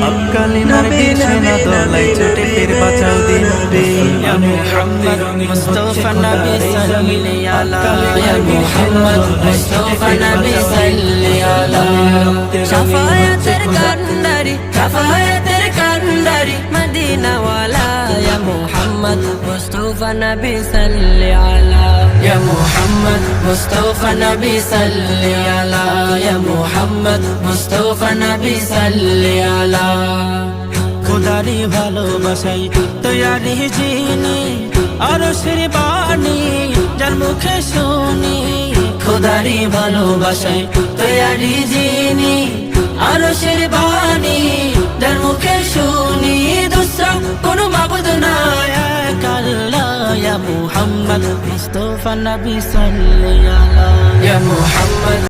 अबकालीनार बिछाना दोलाई चोटे फिर बचाओ दिन या मुहम्मद मुस्तफा नबी सल्ली अला या मुहम्मद मुस्तफा नबी सल्ली अला शफाअतेर कांडारी मदीना वाला या मुहम्मद मुस्तफा नबी सल्ली अला या मुहम्मद मुस्तफा नबी सल्ली अला या मुहम्मद मुस्तफा नबी सल्ली अला खुदारी ভালোবাসাই তৈয়ারি জিনি আরশের বাণী যার মুখে শুনি খুদারি ভালোবাসাই তৈয়ারি জিনি আরশের বাণী যার মুখে শুনি দুসরা কোনো মাবুদ নাই এক আল্লাহ ইয়া মুহাম্মদ মুস্তাফা নবী সাল্লাল্লাহু ইয়া মুহাম্মদ